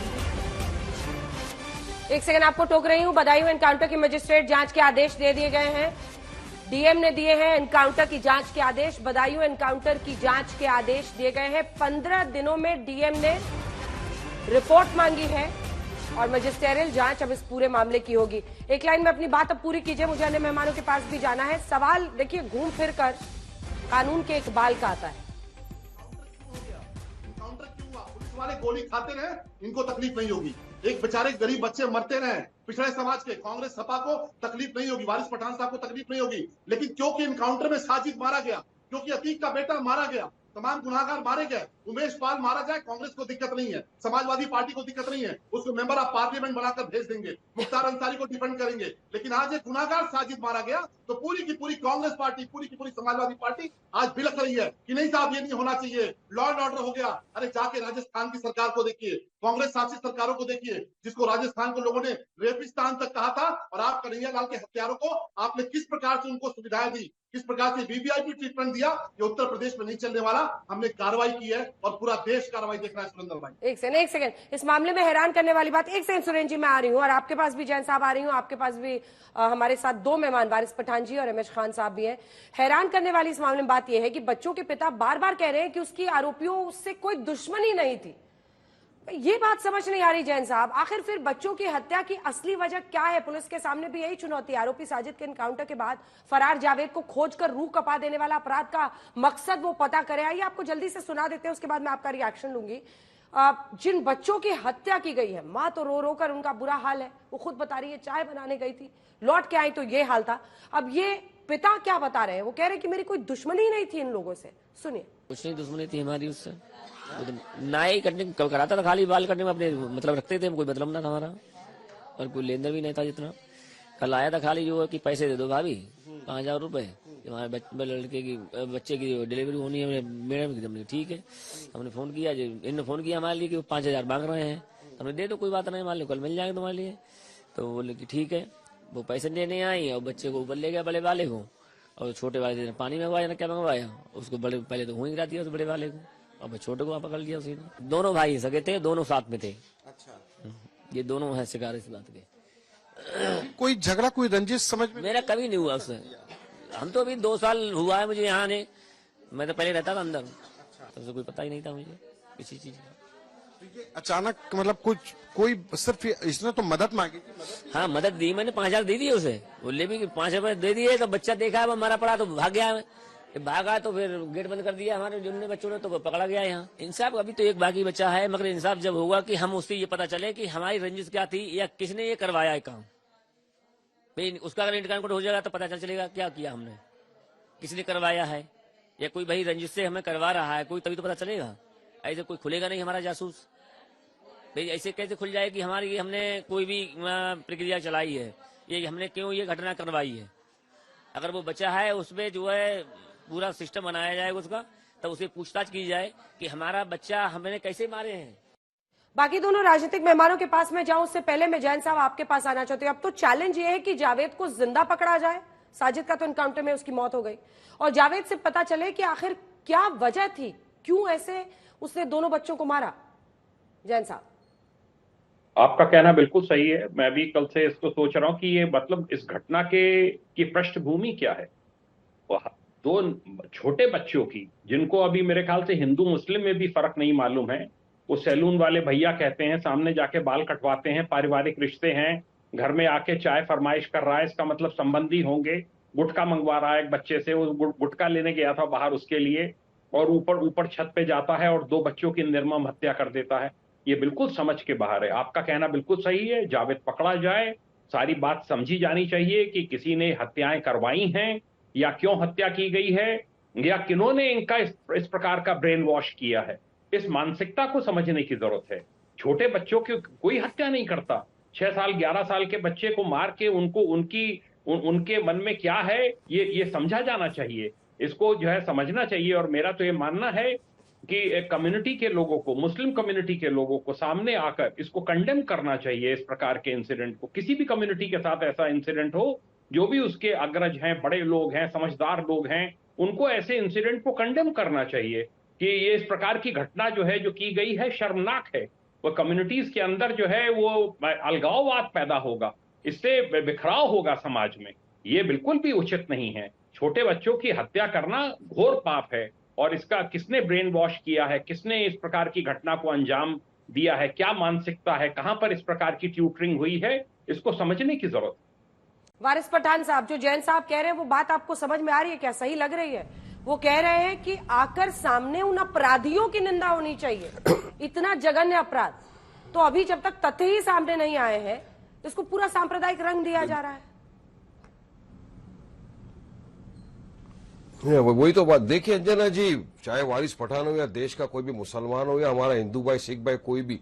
एक सेकंड आपको टोक रही हूं। बदायूं एनकाउंटर की मजिस्ट्रेट जांच के आदेश दे दिए गए हैं, डीएम ने दिए हैं एनकाउंटर की जांच के आदेश। बदायूं एनकाउंटर की जांच के आदेश दिए गए हैं। 15 दिनों में डीएम ने रिपोर्ट मांगी है और मजिस्ट्रियल जांच अब इस पूरे मामले की होगी। एक लाइन में अपनी बात अब पूरी कीजिए, मुझे अन्य मेहमानों के पास भी जाना है। सवाल देखिए घूम फिर कर कानून के इकबाल का आता है। एनकाउंटर क्यों हुआ? पुलिस वाले गोली खाते रहे, इनको तकलीफ नहीं होगी। एक बेचारे गरीब बच्चे मरते रहे, पिछड़े समाज के, कांग्रेस सपा को तकलीफ नहीं होगी, वारिस पठान साहब को तकलीफ नहीं होगी। लेकिन क्योंकि एनकाउंटर में साजिद मारा गया, क्योंकि अतीक का बेटा मारा गया, तमाम गुनाहगार मारे गए, उमेश पाल मारा जाए, कांग्रेस को दिक्कत नहीं है, समाजवादी पार्टी को दिक्कत नहीं है, उसको मेंबर ऑफ पार्लियामेंट बनाकर भेज देंगे, मुख्तार अंसारी को डिफेंड करेंगे। लेकिन आज एक गुनाहगार साजिद मारा गया तो पूरी की पूरी कांग्रेस पार्टी, पूरी की पूरी समाजवादी पार्टी आज बिलख रही है कि नहीं साहब ये नहीं होना चाहिए, लॉ एंड ऑर्डर हो गया। अरे जाके राजस्थान की सरकार को देखिए, कांग्रेस शासित सरकारों को देखिए, जिसको राजस्थान को लोगों ने रेपिस्तान तक कहा था, और आप कन्हैया लाल के हत्यारों को आपने किस प्रकार से उनको सुविधाएं दी, किस प्रकार से वीवीआईपी ट्रीटमेंट दिया, ये उत्तर प्रदेश में नहीं चलने वाला। हमने कार्रवाई की है और पूरा देश कार्रवाई देख रहा है। सुरेंद्र भाई एक सेकंड, इस मामले में हैरान करने वाली बात, एक सेकंड सुरेंद्र जी मैं आ रही हूँ, और आपके पास भी जैन साहब आ रही हूँ, आपके पास भी हमारे साथ दो मेहमान वारिस पठान जी और रमेश खान साहब भी हैं। हैरान करने वाली इस मामले में बात यह है कि बच्चों के पिता बार बार कह रहे हैं कि उसकी आरोपियों से कोई दुश्मनी नहीं थी। ये बात समझ नहीं आ रही जैन साहब, आखिर फिर बच्चों की हत्या की असली वजह क्या है? पुलिस के सामने भी यही चुनौती। आरोपी साजिद के एनकाउंटर के बाद फरार जावेद को खोजकर रूह कपा देने वाला अपराध का मकसद वो पता करे। आइए आपको जल्दी से सुना देते हैं, उसके बाद मैं आपका रिएक्शन लूंगी। जिन बच्चों की हत्या की गई है, माँ तो रो रो कर उनका बुरा हाल है, वो खुद बता रही है चाय बनाने गई थी, लौट के आई तो ये हाल था। अब ये पिता क्या बता रहे हैं, वो कह रहे हैं कि मेरी कोई दुश्मनी नहीं थी इन लोगों से। सुनिए। कुछ नहीं दुश्मनी थी हमारी उससे, नाई कटने कराता था, खाली बाल कटने में अपने मतलब रखते थे, कोई मतलब ना था हमारा, और कोई लेन देन भी नहीं था जितना। कल आया था खाली जो कि पैसे दे दो भाभी 5000 रुपए, हमारे लड़के की बच्चे की डिलीवरी होनी है। मैडम की हमने ठीक है, हमने फोन किया, इन्होंने फोन किया हमारे लिए कि 5000 मांग रहे हैं, हमने दे दो कोई बात नहीं, मान लो कल मिल जाएंगे तुम्हारे लिए। तो बोले कि ठीक है, वो पैसे देने आई और बच्चे को ऊपर ले गया बड़े वाले को, और छोटे वाले ने पानी मंगवाया ना क्या मंगवाया, उसको बड़े पहले तो हुई गिरा दिया उस बड़े वाले को, अब छोटे को पकड़ लिया उसी ने। दोनों भाई सगे थे, दोनों साथ में थे। अच्छा, ये दोनों है शिकार इस बात के। कोई झगड़ा, कोई रंजिश समझ में? मेरा कभी नहीं हुआ उससे। हम तो अभी 2 साल हुआ है मुझे यहाँ आने, मैं तो पहले रहता था अंदर, तो कोई पता ही नहीं था मुझे किसी चीज का। अचानक मतलब कुछ कोई सिर्फ इसने तो मदद मांगी थी? हाँ मदद दी मैंने, 5000 दे दिए उसे, वो ले भी 5 रुपए दे दिए। तो बच्चा देखा है मारा पड़ा तो भाग गया, भागा तो फिर गेट बंद कर दिया हमारे जिनने बच्चों ने, तो पकड़ा गया यहाँ। इंसाफ अभी तो एक बाकी बच्चा है, मगर इंसाफ जब होगा कि हम उससे ये पता चले कि हमारी रंजिश क्या थी या किसने ये करवाया है काम। उसका अगर इंटरकाउंट हो जाएगा तो पता चल चलेगा क्या किया हमने, किसने करवाया है, या कोई भाई रंजिश से हमें करवा रहा है कोई, तभी तो पता चलेगा। ऐसे कोई खुलेगा नहीं हमारा जासूस, भाई ऐसे कैसे खुल जाए कि हमारी हमने कोई भी प्रक्रिया चलाई है, ये हमने क्यों ये घटना करवाई है। अगर वो बच्चा है उसमें जो है पूरा सिस्टम बनाया जाए उसका, तब उसे पूछताछ की जाए कि हमारा बच्चा हमने कैसे मारे हैं। बाकी दोनों राजनीतिक मेहमानों के पास मैं जाऊं, उससे पहले मैं जैन साहब आपके पास आना चाहती हूँ। अब तो चैलेंज ये है कि जावेद को जिंदा पकड़ा जाए, साजिद का तो एनकाउंटर में उसकी मौत हो गई, और जावेद से पता चले कि आखिर क्या वजह थी, क्यों ऐसे उसने दोनों बच्चों को मारा। जैन साहब आपका कहना बिल्कुल सही है, मैं भी कल से इसको सोच रहा हूँ कि ये मतलब इस घटना की पृष्ठभूमि क्या है। 2 छोटे बच्चों की, जिनको अभी मेरे ख्याल से हिंदू मुस्लिम में भी फर्क नहीं मालूम है, वो सैलून वाले भैया कहते हैं सामने जाके बाल कटवाते हैं, पारिवारिक रिश्ते हैं, घर में आके चाय फरमाइश कर रहा है, इसका मतलब संबंधी होंगे, गुटखा मंगवा रहा है एक बच्चे से, वो गुटखा लेने गया था बाहर उसके लिए, और ऊपर छत पे जाता है और 2 बच्चों की निर्मम हत्या कर देता है। ये बिल्कुल समझ के बाहर है। आपका कहना बिल्कुल सही है, जावेद पकड़ा जाए, सारी बात समझी जानी चाहिए कि किसी ने हत्याएं करवाई हैं, या क्यों हत्या की गई है या किन्होंने इनका इस प्रकार का ब्रेन वॉश किया है, इस मानसिकता को समझने की जरूरत है। छोटे बच्चों की कोई हत्या नहीं करता। 6 साल 11 साल के बच्चे को मार के उनके मन में क्या है ये समझा जाना चाहिए, इसको जो है समझना चाहिए। और मेरा तो ये मानना है कि कम्युनिटी के लोगों को, मुस्लिम कम्युनिटी के लोगों को सामने आकर इसको कंडेम करना चाहिए। इस प्रकार के इंसिडेंट को, किसी भी कम्युनिटी के साथ ऐसा इंसिडेंट हो, जो भी उसके अग्रज हैं, बड़े लोग हैं, समझदार लोग हैं, उनको ऐसे इंसिडेंट को कंडेम करना चाहिए कि ये इस प्रकार की घटना जो है जो की गई है शर्मनाक है। वो कम्युनिटीज के अंदर जो है वो अलगाववाद पैदा होगा, इससे बिखराव होगा समाज में, ये बिल्कुल भी उचित नहीं है। छोटे बच्चों की हत्या करना घोर पाप है और इसका किसने ब्रेन वॉश किया है, किसने इस प्रकार की घटना को अंजाम दिया है, क्या मानसिकता है, कहां पर इस प्रकार की ट्यूटरिंग हुई है, इसको समझने की जरूरत है। वारिस पठान साहब, जो जैन साहब कह रहे हैं वो बात आपको समझ में आ रही है क्या, सही लग रही है? वो कह रहे हैं कि आकर सामने उन अपराधियों की निंदा होनी चाहिए, इतना जघन्य अपराध। तो अभी जब तक तथ्य ही सामने नहीं आए हैं तो इसको पूरा सांप्रदायिक रंग दिया जा रहा है। वही तो बात देखिए अंजना जी, चाहे वारिस पठान हो या देश का कोई भी मुसलमान हो या हमारा हिंदू भाई, सिख भाई, कोई भी,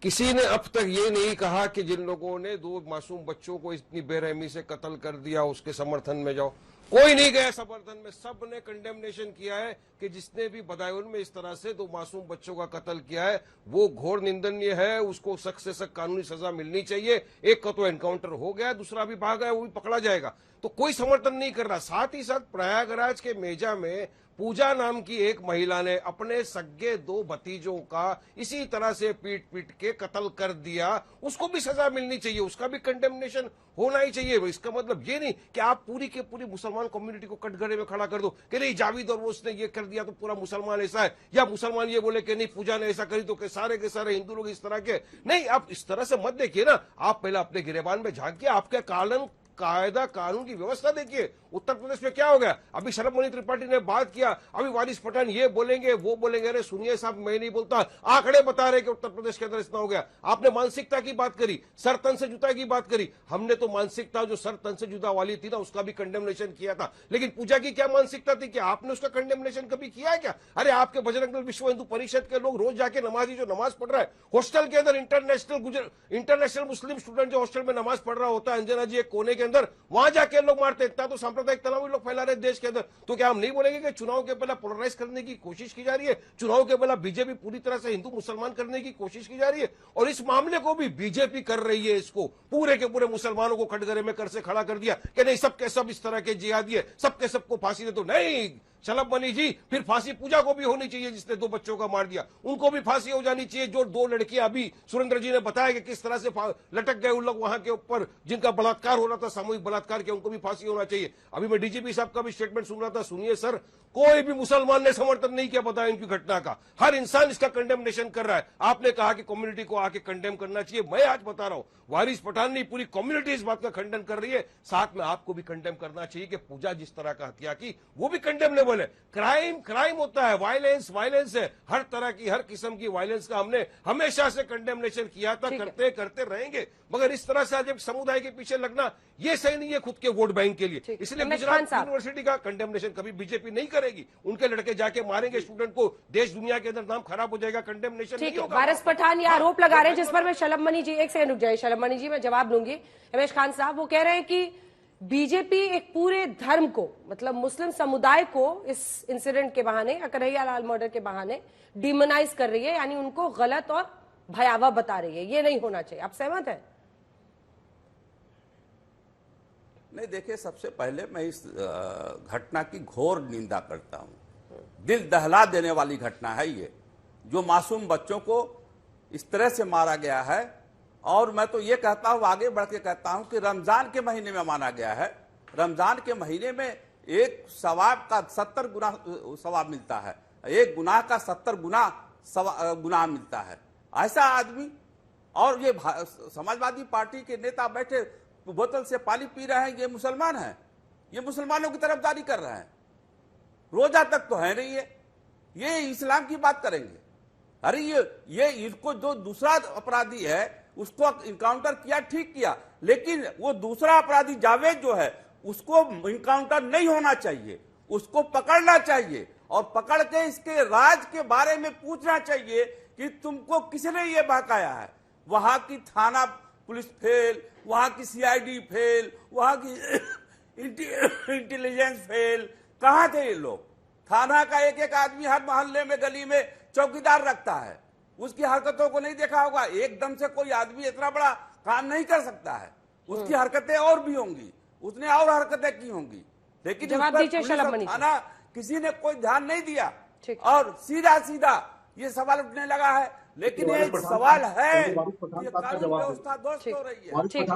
किसी ने अब तक ये नहीं कहा कि जिन लोगों ने 2 मासूम बच्चों को इतनी बेरहमी से कत्ल कर दिया उसके समर्थन में जाओ। कोई नहीं गया समर्थन में, सब ने कंडेमनेशन किया है कि जिसने भी बदायूं में इस तरह से 2 मासूम बच्चों का कत्ल किया है वो घोर निंदनीय है, उसको सख्त से सख्त कानूनी सजा मिलनी चाहिए। एक का तो एनकाउंटर हो गया, दूसरा भी भागा है, वो भी पकड़ा जाएगा। तो कोई समर्थन नहीं कर रहा। साथ ही साथ प्रयागराज के मेजा में पूजा नाम की एक महिला ने अपने सगे 2 भतीजों का इसी तरह से पीट पीट के कत्ल कर दिया, उसको भी सजा मिलनी चाहिए, उसका भी कंडेमनेशन होना ही चाहिए। इसका मतलब ये नहीं कि आप पूरी के पूरी मुसलमान कम्युनिटी को कटघरे में खड़ा कर दो कि नहीं जावेद और वो उसने ये कर दिया तो पूरा मुसलमान ऐसा है, या मुसलमान ये बोले कि नहीं पूजा ने ऐसा करी तो के सारे हिंदू लोग इस तरह के। नहीं, आप इस तरह से मत देखिए ना, आप पहले अपने गिरेबान में झांकिए, आपके कायदा कानून की व्यवस्था देखिए। उत्तर प्रदेश में क्या हो गया, अभी शरद मणि त्रिपाठी ने बात किया, अभी वारिस पठान ये बोलेंगे वो बोलेंगे। अरे सुनिए साहब, मैं नहीं बोलता, आंकड़े बता रहे कि उत्तर प्रदेश के अंदर इतना हो गया। आपने मानसिकता की बात करी, सर तन से जुदा की बात करी, हमने तो मानसिकता जो सर तन से जुदा वाली थी ना उसका भी कंडेमनेशन किया था। लेकिन पूजा की क्या मानसिकता थी, क्या आपने उसका कंडेमनेशन कभी किया है क्या? अरे आपके बजरंग दल विश्व हिंदू परिषद के लोग रोज जाके नमाजी जो नमाज पढ़ रहा है हॉस्टल के अंदर, इंटरनेशनल मुस्लिम स्टूडेंट जो हॉस्टल में नमाज पढ़ रहा होता है अंजना जी एक कोने के अंदर, वहां जाके लोग मारते। इतना तो सांप्रदायिक तनाव लोग फैला रहे देश के अंदर। तो क्या हम नहीं बोलेंगे कि चुनाव के पहले पोलराइज करने की कोशिश की जा रही है, चुनाव के पहले बीजेपी पूरी तरह से हिंदू मुसलमान करने की कोशिश की जा रही है? और इस मामले को भी बीजेपी कर रही है, इसको पूरे के पूरे मुसलमानों को कटघरे में कर से खड़ा कर दिया कि नहीं सबके सब इस तरह के जिहादी है, सबके सबको फांसी दे। तो नहीं शलभ मनी जी, फिर फांसी पूजा को भी होनी चाहिए जिसने 2 बच्चों का मार दिया, उनको भी फांसी हो जानी चाहिए। जो 2 लड़कियां अभी सुरेंद्र जी ने बताया कि किस तरह से लटक गए उन लोग वहां के ऊपर जिनका बलात्कार हो रहा था, सामूहिक बलात्कार के, उनको भी फांसी होना चाहिए। अभी मैं डीजीपी साहब का भी स्टेटमेंट सुन रहा था, सुनिए सर, कोई भी मुसलमान ने समर्थन नहीं किया बताया इनकी घटना का, हर इंसान इसका कंडेमनेशन कर रहा है। आपने कहा कि कम्युनिटी को आके कंडेम करना चाहिए, मैं आज बता रहा हूं वारिस पठान नहीं, पूरी कम्युनिटी इस बात का खंडन कर रही है। साथ में आपको भी कंडेम करना चाहिए कि पूजा जिस तरह का हत्या की वो भी कंडेमनेबल है। क्राइम होता है, वायलेंस है, हर तरह की हर किस्म की वायलेंस का हमने हमेशा से कंडेमनेशन किया था, करते रहेंगे। मगर इस तरह से आज समुदाय के पीछे लगना ये सही नहीं है खुद के वोट बैंक के लिए। इसलिए गुजरात यूनिवर्सिटी का कंडेमनेशन कभी बीजेपी नहीं करेगी। उनके लड़के जाके मारेंगे स्टूडेंट को, देश दुनिया के अंदर नाम खराब हो जाएगा, कंडेमनेशन नहीं होगा। वारिस पठान ये आरोप लगा रहे हैं जिस पर मैं शलभ मनी जी, एक सेकंड रुक जाए शलभ मनी जी, मैं जवाब दूंगी। रमेश खान साहब वो कह रहे हैं कि बीजेपी एक पूरे धर्म को, मतलब मुस्लिम समुदाय को इस इंसिडेंट के बहाने या कन्हैया लाल मर्डर के बहाने डिमोनाइज कर रही है, यानी उनको गलत और भयावह बता रही है। ये नहीं होना चाहिए, आप सहमत हैं? नहीं, देखिए सबसे पहले मैं इस घटना की घोर निंदा करता हूं। दिल दहला देने वाली घटना है ये, जो मासूम बच्चों को इस तरह से मारा गया है। और मैं तो ये कहता हूं, आगे बढ़ के कहता हूं कि रमजान के महीने में माना गया है। रमजान के महीने में एक सवाब का 70 गुना सवाब मिलता है, एक गुनाह का 70 गुना गुनाह मिलता है। ऐसा आदमी, और ये समाजवादी पार्टी के नेता बैठे बोतल से पानी पी रहे हैं, ये मुसलमान हैं, ये मुसलमानों की तरफदारी कर रहे हैं। रोजा तक तो है नहीं, ये इस्लाम की बात करेंगे। अरे ये इसको जो दूसरा अपराधी है उसको इनकाउंटर किया, ठीक किया, लेकिन वो दूसरा अपराधी जावेद जो है उसको इनकाउंटर नहीं होना चाहिए, उसको पकड़ना चाहिए और पकड़ के इसके राज के बारे में पूछना चाहिए कि तुमको किसने ये बहकाया है। वहां की थाना पुलिस फेल, वहां की सीआईडी फेल, वहां की इंटेलिजेंस फेल, कहां थे ये लोग? थाना का एक एक आदमी हर मोहल्ले में गली में चौकीदार रखता है, उसकी हरकतों को नहीं देखा होगा। एकदम से कोई आदमी इतना बड़ा काम नहीं कर सकता है, उसकी हरकतें और भी होंगी, उसने और हरकतें की होंगी, लेकिन जवाब दीजिए शलभ मणि। थाना किसी ने कोई ध्यान नहीं दिया और सीधा सीधा ये सवाल उठने लगा है। लेकिन ये सवाल है कि कानून व्यवस्था ध्वस्त हो रही है। ठीक,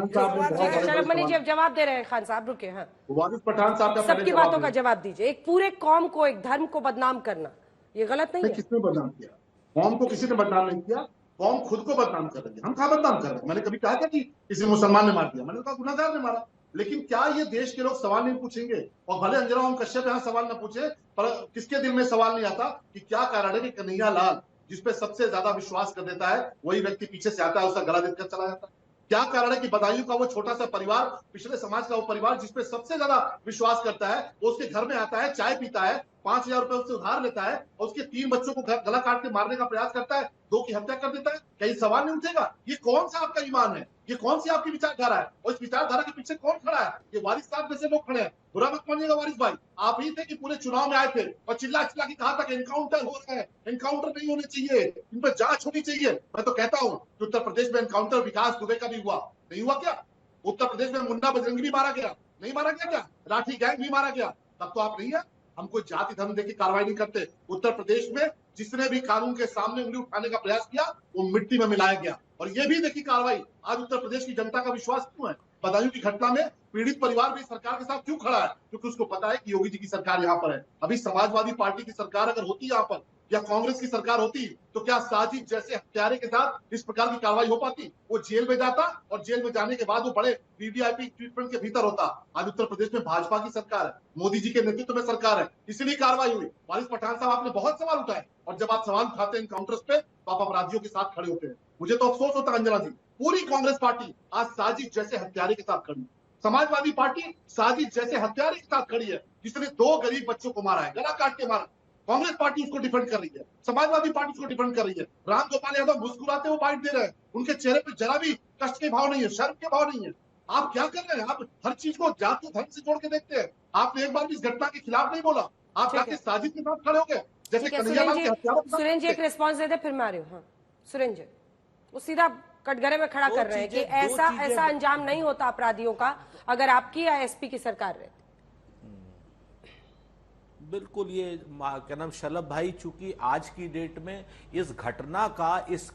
शलभ मणि जी अब जवाब दे रहे हैं। खान साहब रुके। हाँ, वारिस पठान साहब सबकी बातों का जवाब दीजिए। एक पूरे कौम को, एक धर्म को बदनाम करना ये गलत नहीं है? किसने बदनाम किया? कौम को किसी ने बदनाम नहीं किया, कौम खुद को बदनाम कर रही है। हम कहाँ बदनाम कर रहे हैं? मैंने कभी कहा था कि किसी मुसलमान ने मार दिया? मैंने कहा गुनाहगार ने मारा। लेकिन क्या ये देश के लोग सवाल नहीं पूछेंगे? और भले अंजना ओम कश्यप यहाँ सवाल न पूछे, पर किसके दिल में सवाल नहीं आता कि क्या कारण है कि कन्हैया लाल जिसपे सबसे ज्यादा विश्वास कर देता है वही व्यक्ति पीछे से आता है, उसका गला देकर चला जाता है? क्या कारण है कि बदायूं का वो छोटा सा परिवार, पिछले समाज का वो परिवार जिसपे सबसे ज्यादा विश्वास करता है, वो उसके घर में आता है, चाय पीता है, 5,000 रुपए उससे उधार लेता है और उसके 3 बच्चों को गला काट के मारने का प्रयास करता है, 2 की हत्या कर देता है? कहीं सवाल नहीं उठेगा? ये कौन सा आपका ईमान है? ये कौन सी आपकी विचारधारा है? और इस विचारधारा के पीछे कौन खड़ा है? ये वारिस साहब जैसे लोग खड़े हैं। बुरा मत मानिएगा वारिस भाई, आप ही थे कि पूरे चुनाव में आए थे और चिल्ला चिल्ला के कहा था कि एनकाउंटर हो रहा है, एनकाउंटर नहीं होने चाहिए, इन पर जांच होनी चाहिए। मैं तो कहता हूं कि उत्तर प्रदेश में एनकाउंटर विकास दुबे का भी हुआ, नहीं हुआ क्या? उत्तर प्रदेश में मुन्ना बजरंगी भी मारा गया, नहीं मारा गया क्या? लाठी गैंग भी मारा गया, तब तो आप नहीं है। हम कोई जाति धर्म देख के कार्रवाई नहीं करते। उत्तर प्रदेश में जिसने भी कानून के सामने उंगली उठाने का प्रयास किया वो मिट्टी में मिलाया गया। और ये भी देखी कार्रवाई, आज उत्तर प्रदेश की जनता का विश्वास क्यों है? बदायूं की घटना में पीड़ित परिवार भी सरकार के साथ क्यों खड़ा है? क्योंकि उसको पता है कि योगी जी की सरकार यहाँ पर है। अभी समाजवादी पार्टी की सरकार अगर होती यहाँ पर या कांग्रेस की सरकार होती तो क्या साजिद जैसे हत्यारे के साथ इस प्रकार की कार्रवाई हो पाती? वो जेल में जाता और जेल में जाने के बाद वो बड़े वीवीआईपी ट्रीटमेंट के भीतर होता। आज उत्तर प्रदेश में भाजपा की सरकार है, मोदी जी के नेतृत्व में सरकार है, इसलिए कार्रवाई हुई। वारिस पठान साहब आपने बहुत सवाल उठाए और जब आप सवाल उठाते हैं एनकाउंटर्स पे तो आप अपराधियों के साथ खड़े होते हैं। मुझे तो अफसोस होता है अंजना जी, पूरी कांग्रेस पार्टी आज साजिद जैसे हत्यारे के साथ खड़ी है। समाजवादी पार्टी साजिद जैसे हत्यारे के साथ खड़ी है जिसने 2 गरीब बच्चों को मारा है, गला काट के मारा। कांग्रेस पार्टी उसको डिफेंड कर रही है, समाजवादी पार्टी उसको डिफेंड कर रही है। राम गोपाल यादव मुस्कुराते हुए बाइट दे रहे हैं, उनके चेहरे पे जरा भी कष्ट के भाव नहीं है, शर्म के भाव नहीं है। आप क्या कर रहे हैं? आप हर चीज को जाति धर्म से जोड़ के देखते हैं। आपने एक बार भी इस घटना के खिलाफ नहीं बोला, आप जाके साजिद के साथ खड़े हो गए जैसे कन्हैया लाल के हत्यारों। सुरेंद्र जी एक रिस्पॉन्स देते फिर मैं आ रही हूँ। हाँ सुरेंद्र जी, वो सीधा कटघरे में खड़ा कर रहे हैं कि ऐसा अंजाम नहीं होता अपराधियों का अगर आपकी या एसपी की सरकार रहती। बिल्कुल, ये क्या नाम शलभ भाई, चूंकि आज की डेट में इस घटना का, इस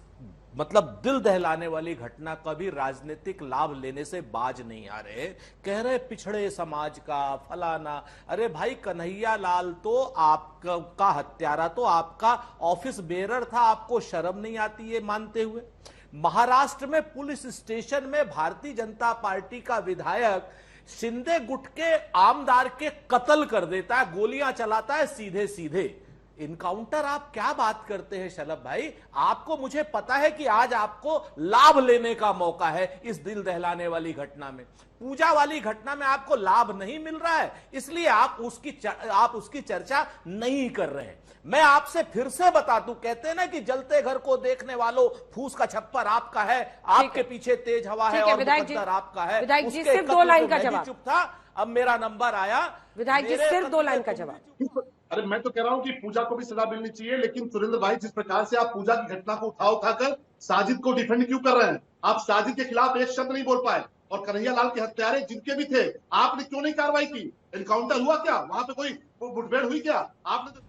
मतलब दिल दहलाने वाली घटना का भी राजनीतिक लाभ लेने से बाज नहीं आ रहे। कह रहे पिछड़े समाज का फलाना। अरे भाई, कन्हैया लाल तो आपका हत्यारा तो आपका ऑफिस बेरर था, आपको शर्म नहीं आती ये मानते हुए? महाराष्ट्र में पुलिस स्टेशन में भारतीय जनता पार्टी का विधायक शिंदे गुट के आमदार के कत्ल कर देता है, गोलियां चलाता है सीधे सीधे। इनकाउंटर आप क्या बात करते हैं शलभ भाई? आपको, मुझे पता है कि आज आपको लाभ लेने का मौका है इस दिल दहलाने वाली घटना में। पूजा वाली घटना में आपको लाभ नहीं मिल रहा है, इसलिए आप उसकी चर्चा नहीं कर रहे हैं। मैं आपसे फिर से बता दूं, कहते हैं ना कि जलते घर को देखने वालों फूस का छप्पर आपका है, आपके पीछे तेज हवा है और मुकद्दर आपका है। विधायक जी सिर्फ 2 लाइन का जवाब। चुप था, अब मेरा नंबर आया। विधायक जी सिर्फ 2 लाइन का जवाब। अरे मैं तो कह रहा हूं कि पूजा को भी सजा मिलनी चाहिए, लेकिन सुरेंद्र भाई जिस प्रकार से आप पूजा की घटना को उठाकर साजिद को डिफेंड क्यों कर रहे हैं? आप साजिद के खिलाफ एक शब्द नहीं बोल पाए और कन्हैया लाल के हत्यारे जिनके भी थे आपने क्यों नहीं कार्रवाई की? एनकाउंटर हुआ क्या? वहां पे कोई मुठभेड़ हुई क्या? आपने